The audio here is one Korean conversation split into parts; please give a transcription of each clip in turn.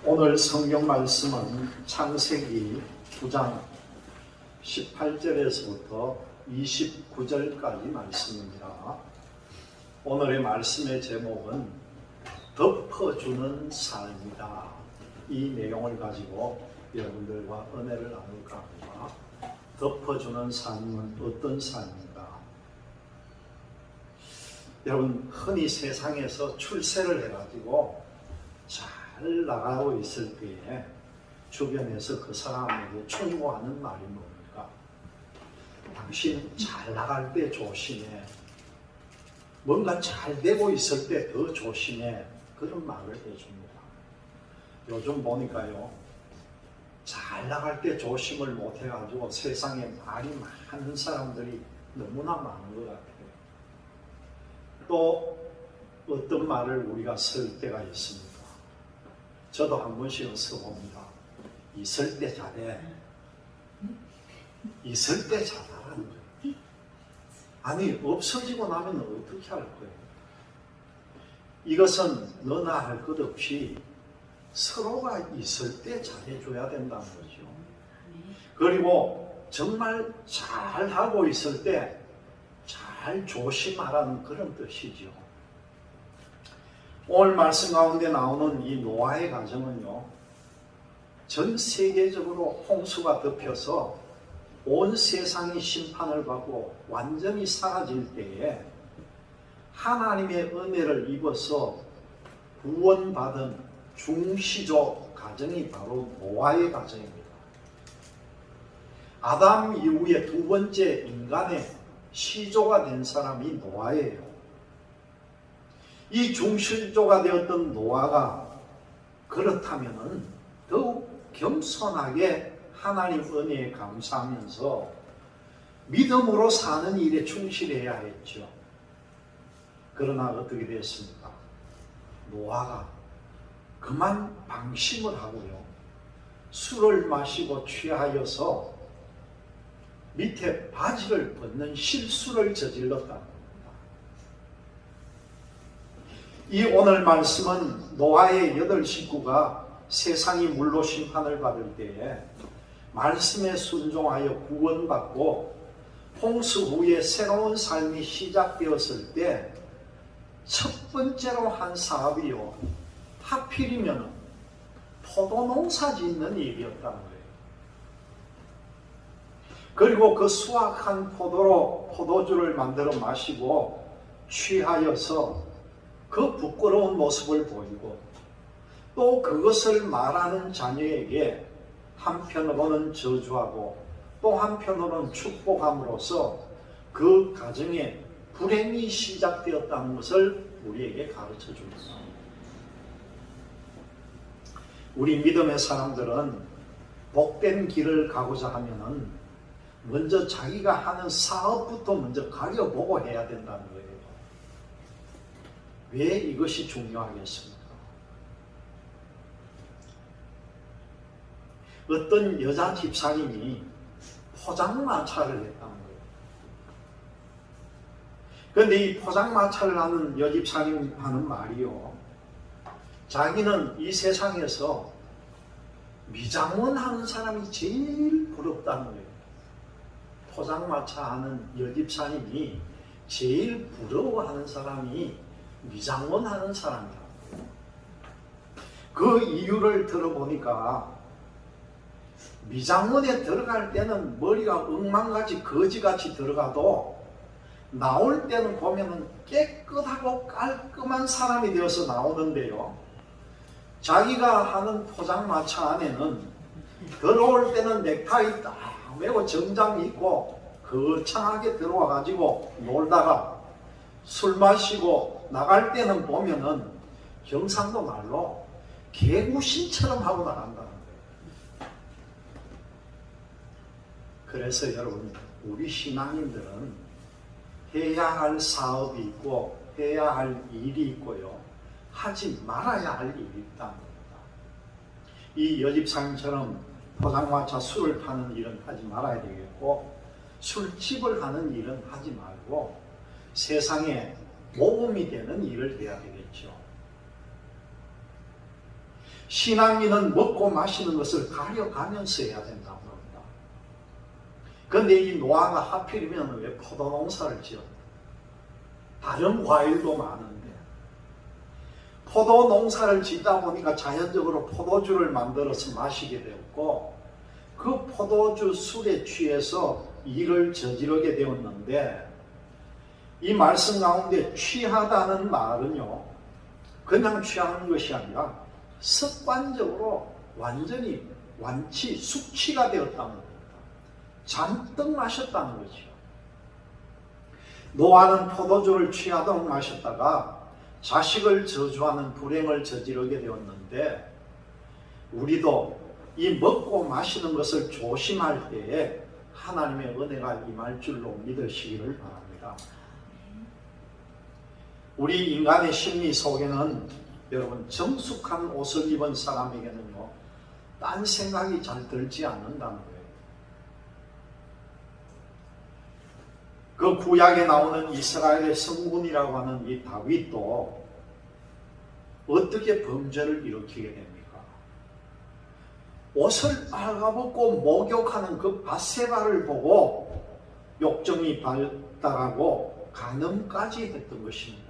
오늘 성경 말씀은 창세기 9장 18절에서부터 29절까지 말씀입니다. 오늘의 말씀의 제목은 덮어주는 삶이다. 이 내용을 가지고 여러분들과 은혜를 나눌까 합니다. 덮어주는 삶은 어떤 삶인가? 여러분, 흔히 세상에서 출세를 해가지고 잘 나가고 있을 때에 주변에서 그 사람에게 충고하는 말이 뭡니까? 당신 잘 나갈 때 조심해. 뭔가 잘 되고 있을 때 더 조심해. 그런 말을 해줍니다. 요즘 보니까요, 잘 나갈 때 조심을 못해가지고 세상에 말이 많은 사람들이 너무나 많은 것 같아요. 또 어떤 말을 우리가 쓸 때가 있습니다. 저도 한 번씩은 써봅니다. 있을 때 잘해. 있을 때 잘하라는 거예요. 아니, 없어지고 나면 어떻게 할 거예요? 이것은 너나 할 것 없이 서로가 있을 때 잘해줘야 된다는 거죠. 그리고 정말 잘하고 있을 때 잘 조심하라는 그런 뜻이죠. 오늘 말씀 가운데 나오는 이 노아의 가정은요, 전 세계적으로 홍수가 덮여서 온 세상이 심판을 받고 완전히 사라질 때에 하나님의 은혜를 입어서 구원받은 중시조 가정이 바로 노아의 가정입니다. 아담 이후에 두 번째 인간의 시조가 된 사람이 노아예요. 이 중시조가 되었던 노아가 그렇다면 더욱 겸손하게 하나님 은혜에 감사하면서 믿음으로 사는 일에 충실해야 했죠. 그러나 어떻게 됐습니까? 노아가 그만 방심을 하고요, 술을 마시고 취하여서 밑에 바지를 벗는 실수를 저질렀다는 겁니다. 이 오늘 말씀은 노아의 8 식구가 세상이 물로 심판을 받을 때에 말씀에 순종하여 구원받고 홍수 후에 새로운 삶이 시작되었을 때 첫 번째로 한 사업이요, 하필이면 포도농사 짓는 일이었다는 거예요. 그리고 그 수확한 포도로 포도주를 만들어 마시고 취하여서 그 부끄러운 모습을 보이고 또 그것을 말하는 자녀에게 한편으로는 저주하고 또 한편으로는 축복함으로써 그 가정에 불행이 시작되었다는 것을 우리에게 가르쳐 줍니다. 우리 믿음의 사람들은 복된 길을 가고자 하면은 먼저 자기가 하는 사업부터 먼저 가려보고 해야 된다는 거예요. 왜 이것이 중요하겠습니까? 어떤 여자 집사님이 포장마차를 했다는 거예요. 그런데 이 포장마차를 하는 여집사님 하는 말이요, 자기는 이 세상에서 미장원 하는 사람이 제일 부럽다는 거예요. 포장마차 하는 여집사님이 제일 부러워하는 사람이 미장원 하는 사람이라고. 그 이유를 들어보니까 미장원에 들어갈 때는 머리가 엉망같이 거지같이 들어가도 나올 때는 보면은 깨끗하고 깔끔한 사람이 되어서 나오는데요, 자기가 하는 포장마차 안에는 들어올 때는 넥타이 딱 매고 정장 입고 거창하게 들어와 가지고 놀다가 술 마시고 나갈 때는 보면은 경상도 말로 개구신처럼 하고 나간다는 거예요. 그래서 여러분, 우리 신앙인들은 해야 할 사업이 있고 해야 할 일이 있고요, 하지 말아야 할 일이 있다는 겁니다. 이 여집사님처럼 포장마차 술을 파는 일은 하지 말아야 되겠고, 술집을 하는 일은 하지 말고 세상에 모범이 되는 일을 해야 되겠죠. 신앙인은 먹고 마시는 것을 가려가면서 해야 된다고 합니다. 그런데 이 노아가 하필이면 왜 포도농사를 지었나? 다른 과일도 많은데 포도농사를 짓다 보니까 자연적으로 포도주를 만들어서 마시게 되었고, 그 포도주 술에 취해서 일을 저지르게 되었는데, 이 말씀 가운데 취하다는 말은요, 그냥 취하는 것이 아니라 습관적으로 완전히 숙취가 되었다는 겁니다. 잔뜩 마셨다는 거죠. 노아는 포도주를 취하도록 마셨다가 자식을 저주하는 불행을 저지르게 되었는데, 우리도 이 먹고 마시는 것을 조심할 때에 하나님의 은혜가 임할 줄로 믿으시기를 바랍니다. 우리 인간의 심리 속에는 여러분, 정숙한 옷을 입은 사람에게는요, 딴 생각이 잘 들지 않는다는 거예요. 그 구약에 나오는 이스라엘의 성군이라고 하는 이 다윗도 어떻게 범죄를 일으키게 됩니까? 옷을 빨아벗고 목욕하는 그 밧세바를 보고 욕정이 발달하고 간음까지 했던 것입니다.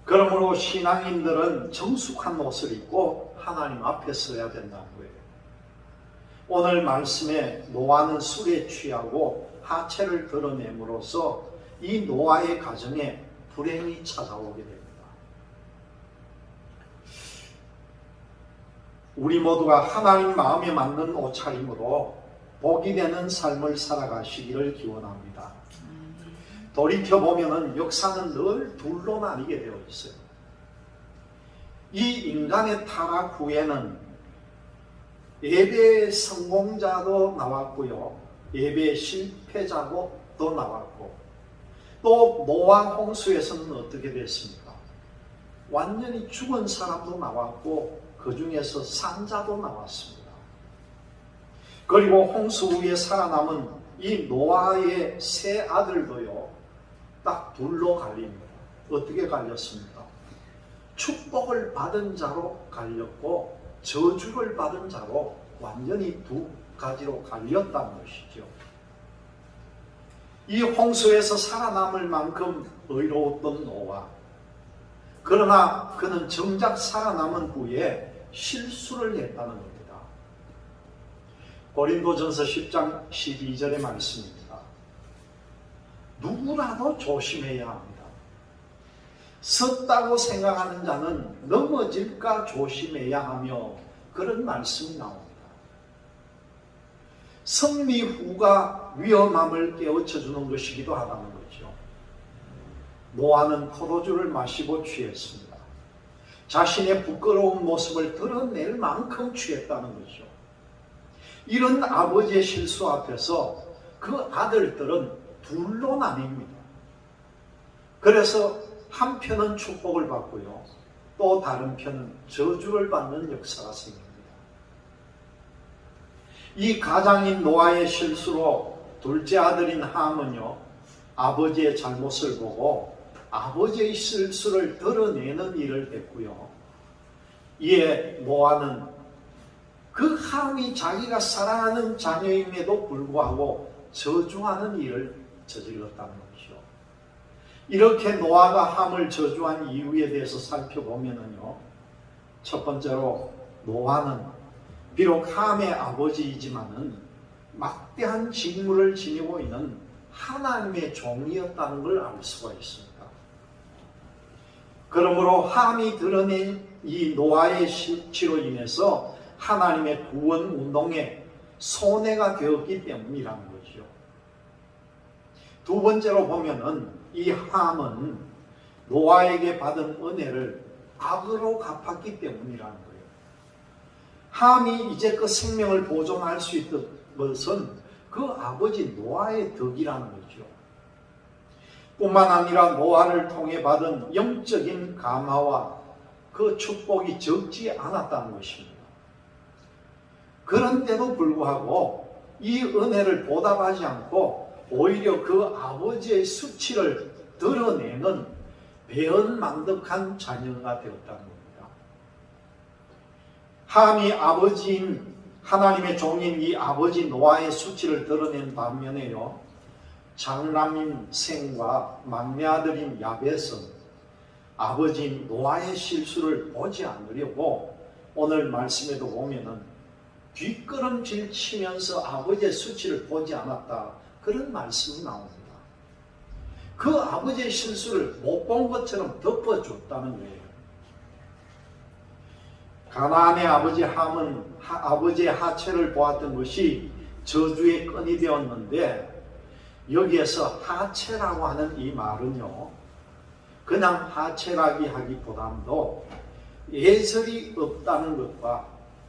그러므로 신앙인들은 정숙한 옷을 입고 하나님 앞에 서야 된다는 거예요. 오늘 말씀에 노아는 술에 취하고 하체를 드러냄으로써 이 노아의 가정에 불행이 찾아오게 됩니다. 우리 모두가 하나님 마음에 맞는 옷차림으로 복이 되는 삶을 살아가시기를 기원합니다. 돌이켜보면 역사는 늘 둘로 나뉘게 되어 있어요. 이 인간의 타락 후에는 예배의 성공자도 나왔고요, 예배의 실패자도 나왔고, 또 노아 홍수에서는 어떻게 됐습니까? 완전히 죽은 사람도 나왔고, 그 중에서 산자도 나왔습니다. 그리고 홍수 후에 살아남은 이 노아의 세 아들도요, 딱 둘로 갈립니다. 어떻게 갈렸습니까? 축복을 받은 자로 갈렸고, 저주를 받은 자로 완전히 두 가지로 갈렸다는 것이죠. 이 홍수에서 살아남을 만큼 의로웠던 노아, 그러나 그는 정작 살아남은 후에 실수를 했다는 겁니다. 고린도전서 10장 12절의 말씀입니다. 누구라도 조심해야 합니다. 섰다고 생각하는 자는 넘어질까 조심해야 하며, 그런 말씀이 나옵니다. 승리 후가 위험함을 깨우쳐주는 것이기도 하다는 거죠. 노아는 포도주를 마시고 취했습니다. 자신의 부끄러운 모습을 드러낼 만큼 취했다는 거죠. 이런 아버지의 실수 앞에서 그 아들들은 둘로 나뉩니다. 그래서 한편은 축복을 받고요, 또 다른 편은 저주를 받는 역사가 생깁니다. 이 가장인 노아의 실수로 둘째 아들인 함은요, 아버지의 잘못을 보고 아버지의 실수를 드러내는 일을 했고요, 이에 노아는 그 함이 자기가 사랑하는 자녀임에도 불구하고 저주하는 일을 저질렀다는 것이죠. 이렇게 노아가 함을 저주한 이유에 대해서 살펴보면요, 첫 번째로 노아는 비록 함의 아버지이지만은 막대한 직무를 지니고 있는 하나님의 종이었다는 걸 알 수가 있습니다. 그러므로 함이 드러낸 이 노아의 실치로 인해서 하나님의 구원 운동에 손해가 되었기 때문이라는 거죠. 두 번째로 보면은 이 함은 노아에게 받은 은혜를 악으로 갚았기 때문이라는 거예요. 함이 이제껏 생명을 보존할 수 있던 것은 그 아버지 노아의 덕이라는 거죠. 뿐만 아니라 노아를 통해 받은 영적인 감화와 그 축복이 적지 않았다는 것입니다. 그런데도 불구하고 이 은혜를 보답하지 않고 오히려 그 아버지의 수치를 드러내는 배은망덕한 자녀가 되었다는 겁니다. 함이 아버지인 하나님의 종인 이 아버지 노아의 수치를 드러낸 반면에요, 장남인 셈과 막내 아들인 야벳은 아버지인 노아의 실수를 보지 않으려고 오늘 말씀에도 보면은 뒷걸음질 치면서 아버지의 수치를 보지 않았다, 그런 말씀이 나옵니다. 그 아버지의 실수를 못 본 것처럼 덮어줬다는 거예요. 가나안의 아버지 함은 아버지의 하체를 보았던 것이 저주의 끈이 되었는데, 여기에서 하체라고 하는 이 말은요, 그냥 하체라기 하기보다도 예절이 없다는 것과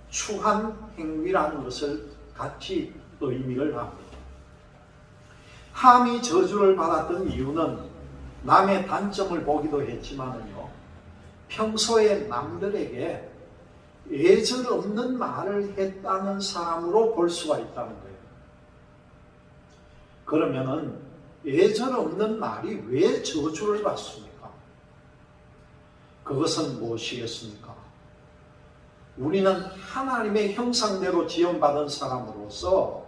추한 행위라는 것을 같이 의미를 합니다. 함이 저주를 받았던 이유는 남의 단점을 보기도 했지만요, 평소에 남들에게 예절 없는 말을 했다는 사람으로 볼 수가 있다는 거예요. 그러면은 예절 없는 말이 왜 저주를 받습니까? 그것은 무엇이겠습니까? 우리는 하나님의 형상대로 지음받은 사람으로서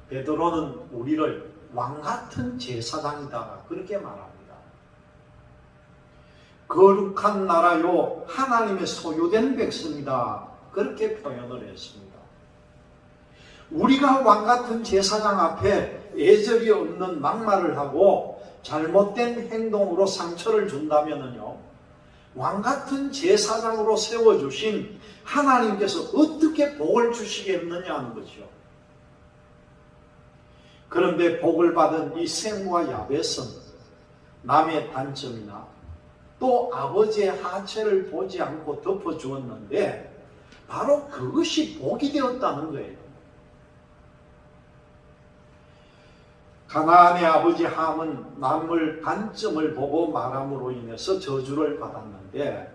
베드로는 우리를 왕같은 제사장이다, 그렇게 말합니다. 거룩한 나라요 하나님의 소유된 백성이다, 그렇게 표현을 했습니다. 우리가 왕같은 제사장 앞에 예절이 없는 막말을 하고 잘못된 행동으로 상처를 준다면요, 왕같은 제사장으로 세워주신 하나님께서 어떻게 복을 주시겠느냐는 거죠. 그런데 복을 받은 이 셈과 야벳은 남의 단점이나 또 아버지의 하체를 보지 않고 덮어주었는데 바로 그것이 복이 되었다는 거예요. 가나안의 아버지 함은 남을 단점을 보고 말함으로 인해서 저주를 받았는데,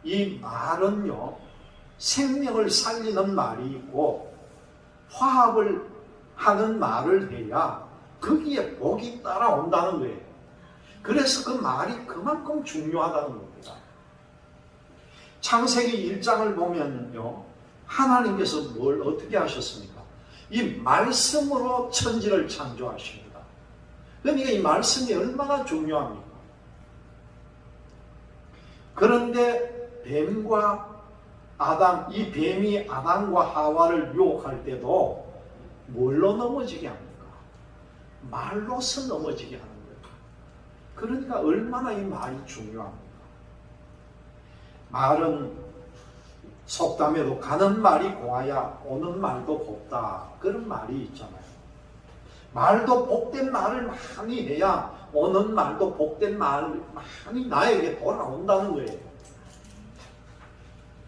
이 말은요, 생명을 살리는 말이 있고 화합을 하는 말을 해야 거기에 복이 따라온다는 거예요. 그래서 그 말이 그만큼 중요하다는 겁니다. 창세기 1장을 보면요, 하나님께서 뭘 어떻게 하셨습니까? 이 말씀으로 천지를 창조하십니다. 그러니까 이 말씀이 얼마나 중요합니까? 그런데 뱀과 아담, 이 뱀이 아담과 하와를 유혹할 때도 뭘로 넘어지게 합니까? 말로서 넘어지게 하는 거예요. 그러니까 얼마나 이 말이 중요합니까? 말은 속담에도 가는 말이 고와야 오는 말도 곱다, 그런 말이 있잖아요. 말도 복된 말을 많이 해야 오는 말도 복된 말을 많이 나에게 돌아온다는 거예요.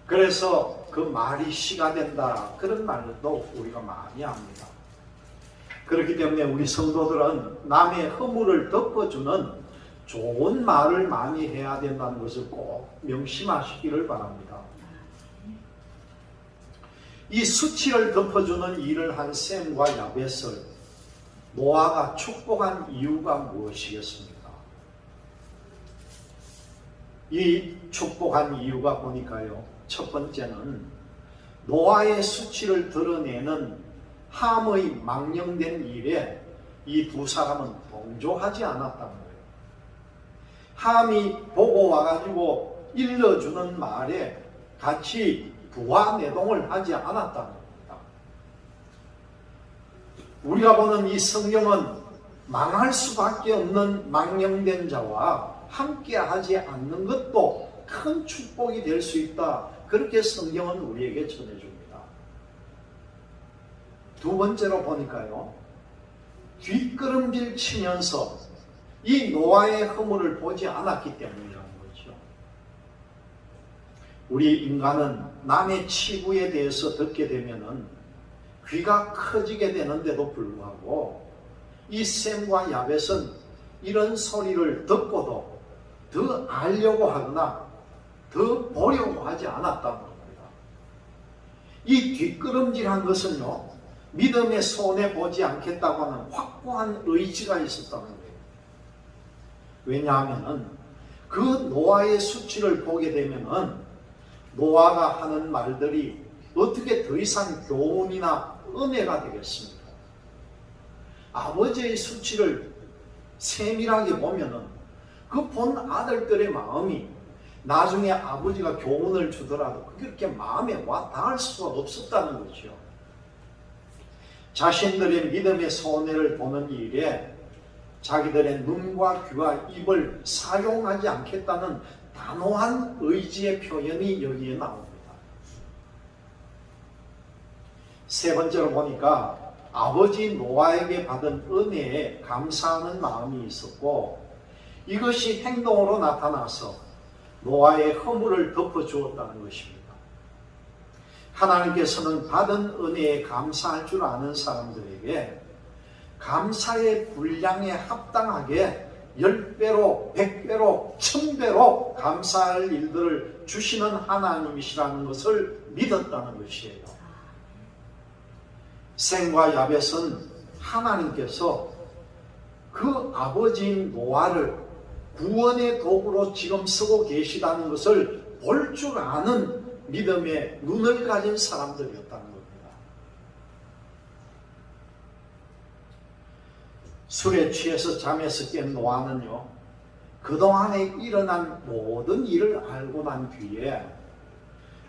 그래서 그 말이 씨가 된다, 그런 말도 우리가 많이 합니다. 그렇기 때문에 우리 성도들은 남의 허물을 덮어주는 좋은 말을 많이 해야 된다는 것을 꼭 명심하시기를 바랍니다. 이 수치를 덮어주는 일을 한 셈과 야벳을 노아가 축복한 이유가 무엇이겠습니까? 이 축복한 이유가 보니까요, 첫 번째는 노아의 수치를 드러내는 함의 망령된 일에 이 두 사람은 동조하지 않았다는 거예요. 함이 보고 와가지고 일러주는 말에 같이 부화내동을 하지 않았다는 겁니다. 우리가 보는 이 성경은 망할 수밖에 없는 망령된 자와 함께 하지 않는 것도 큰 축복이 될 수 있다, 그렇게 성경은 우리에게 전해줍니다. 두 번째로 보니까요, 뒷걸음질 치면서 이 노아의 허물을 보지 않았기 때문이라는 거죠. 우리 인간은 남의 치부에 대해서 듣게 되면은 귀가 커지게 되는데도 불구하고 이 셈과 야벳은 이런 소리를 듣고도 더 알려고 하거나 더 보려고 하지 않았다는 겁니다. 이 뒷걸음질한 것은요, 믿음의 손해 보지 않겠다고 하는 확고한 의지가 있었다는 거예요. 왜냐하면 그 노아의 수치를 보게 되면은 노아가 하는 말들이 어떻게 더 이상 교훈이나 은혜가 되겠습니까? 아버지의 수치를 세밀하게 보면은 그 본 아들들의 마음이 나중에 아버지가 교훈을 주더라도 그렇게 마음에 와 닿을 수가 없었다는 거죠. 자신들의 믿음의 손해를 보는 일에 자기들의 눈과 귀와 입을 사용하지 않겠다는 단호한 의지의 표현이 여기에 나옵니다. 세 번째로 보니까 아버지 노아에게 받은 은혜에 감사하는 마음이 있었고, 이것이 행동으로 나타나서 노아의 허물을 덮어주었다는 것입니다. 하나님께서는 받은 은혜에 감사할 줄 아는 사람들에게 감사의 분량에 합당하게 10배로, 100배로, 1000배로 감사할 일들을 주시는 하나님이시라는 것을 믿었다는 것이에요. 셈과 야벳은 하나님께서 그 아버지인 노아를 구원의 도구로 지금 쓰고 계시다는 것을 볼 줄 아는 믿음의 눈을 가진 사람들이었다는 겁니다. 술에 취해서 잠에서 깬 노아는요, 그동안에 일어난 모든 일을 알고 난 뒤에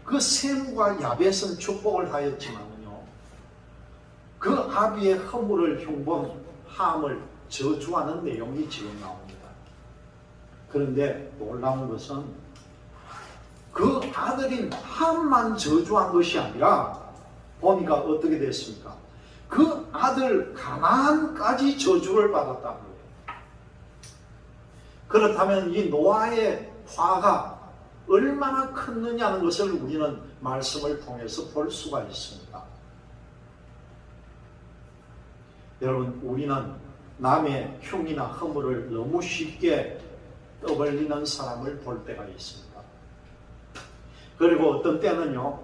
그 셈과 야벳은 축복을 하였지만요, 그 아비의 허물을 흉본 함을 저주하는 내용이 지금 나옵니다. 그런데 놀라운 것은 그 아들인 함만 저주한 것이 아니라 보니까 어떻게 됐습니까? 그 아들 가나안까지 저주를 받았다는 거예요. 그렇다면 이 노아의 화가 얼마나 컸느냐는 것을 우리는 말씀을 통해서 볼 수가 있습니다. 여러분, 우리는 남의 흉이나 허물을 너무 쉽게 떠벌리는 사람을 볼 때가 있습니다. 그리고 어떤 때는요,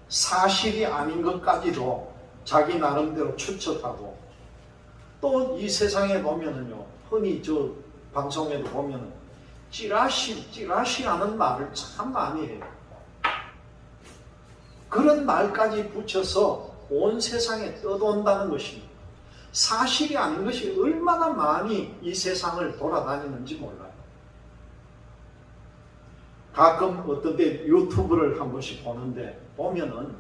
사실이 아닌 것까지도 자기 나름대로 추측하고, 또 이 세상에 보면은요, 흔히 저 방송에도 보면은 찌라시라는 말을 참 많이 해요. 그런 말까지 붙여서 온 세상에 떠돈다는 것입니다. 사실이 아닌 것이 얼마나 많이 이 세상을 돌아다니는지 몰라요. 가끔 어떤 때 유튜브를 한 번씩 보는데 보면은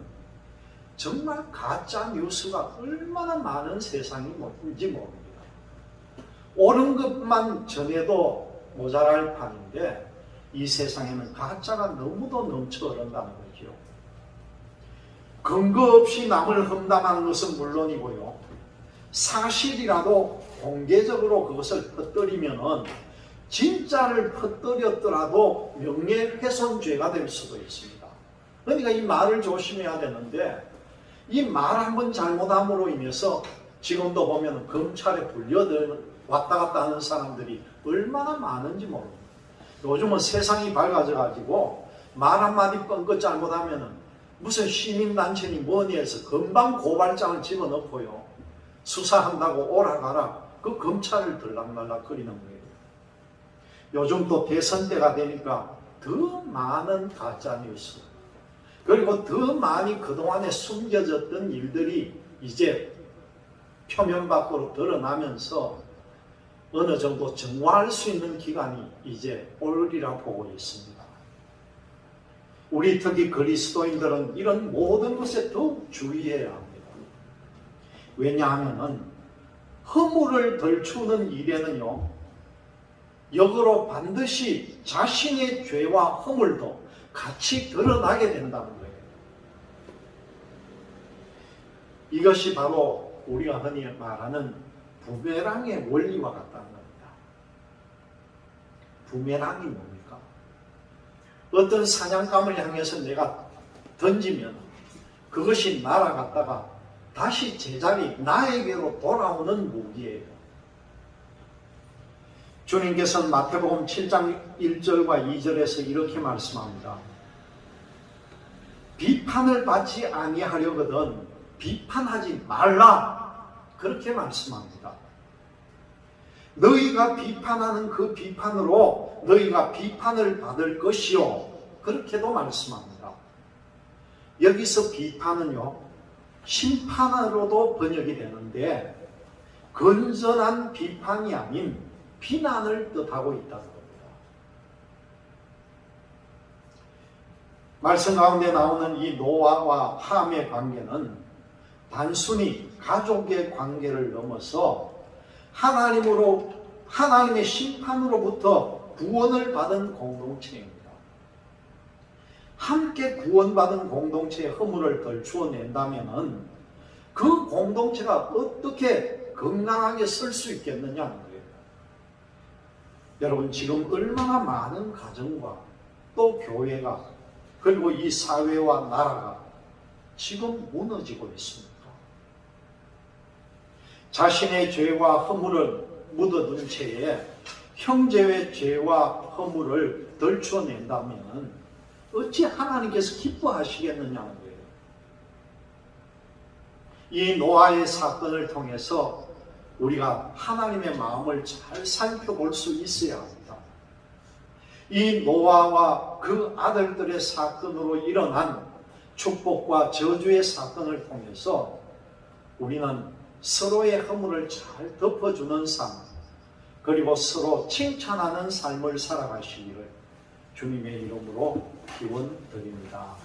정말 가짜 뉴스가 얼마나 많은 세상인지 모릅니다. 옳은 것만 전해도 모자랄 판인데 이 세상에는 가짜가 너무도 넘쳐 흐른다는 거죠. 근거 없이 남을 험담하는 것은 물론이고요, 사실이라도 공개적으로 그것을 퍼뜨리면은 진짜를 퍼뜨렸더라도 명예훼손죄가 될 수도 있습니다. 그러니까 이 말을 조심해야 되는데, 이 말 한번 잘못함으로 인해서 지금도 보면 검찰에 왔다 갔다 하는 사람들이 얼마나 많은지 모릅니다. 요즘은 세상이 밝아져 가지고 말 한마디 뻥끗 잘못하면은 무슨 시민단체니 뭐니 해서 금방 고발장을 집어넣고요, 수사한다고 오라가라 그 검찰을 들락날락 거리는 거예요. 요즘 또 대선 때가 되니까 더 많은 가짜뉴스, 그리고 더 많이 그동안에 숨겨졌던 일들이 이제 표면 밖으로 드러나면서 어느 정도 정화할 수 있는 기간이 이제 오리라 보고 있습니다. 우리 특히 그리스도인들은 이런 모든 것에 더욱 주의해야 합니다. 왜냐하면 허물을 덜추는 일에는요, 역으로 반드시 자신의 죄와 허물도 같이 드러나게 된다는 거예요. 이것이 바로 우리가 흔히 말하는 부메랑의 원리와 같다는 겁니다. 부메랑이 뭡니까? 어떤 사냥감을 향해서 내가 던지면 그것이 날아갔다가 다시 제자리 나에게로 돌아오는 무기예요. 주님께서는 마태복음 7장 1절과 2절에서 이렇게 말씀합니다. 비판을 받지 아니하려거든 비판하지 말라, 그렇게 말씀합니다. 너희가 비판하는 그 비판으로 너희가 비판을 받을 것이요, 그렇게도 말씀합니다. 여기서 비판은요, 심판으로도 번역이 되는데 건전한 비판이 아닌 비난을 뜻하고 있다는 겁니다. 말씀 가운데 나오는 이 노아와 함의 관계는 단순히 가족의 관계를 넘어서 하나님의 심판으로부터 구원을 받은 공동체입니다. 함께 구원받은 공동체의 허물을 덜추어낸다면 그 공동체가 어떻게 건강하게 설 수 있겠느냐는 거예요. 여러분, 지금 얼마나 많은 가정과 또 교회가 그리고 이 사회와 나라가 지금 무너지고 있습니다. 자신의 죄와 허물을 묻어둔 채에 형제의 죄와 허물을 덜추어낸다면 어찌 하나님께서 기뻐하시겠느냐는 거예요. 이 노아의 사건을 통해서 우리가 하나님의 마음을 잘 살펴볼 수 있어야 합니다. 이 노아와 그 아들들의 사건으로 일어난 축복과 저주의 사건을 통해서 우리는 서로의 허물을 잘 덮어주는 삶, 그리고 서로 칭찬하는 삶을 살아가시기를 주님의 이름으로 기원드립니다.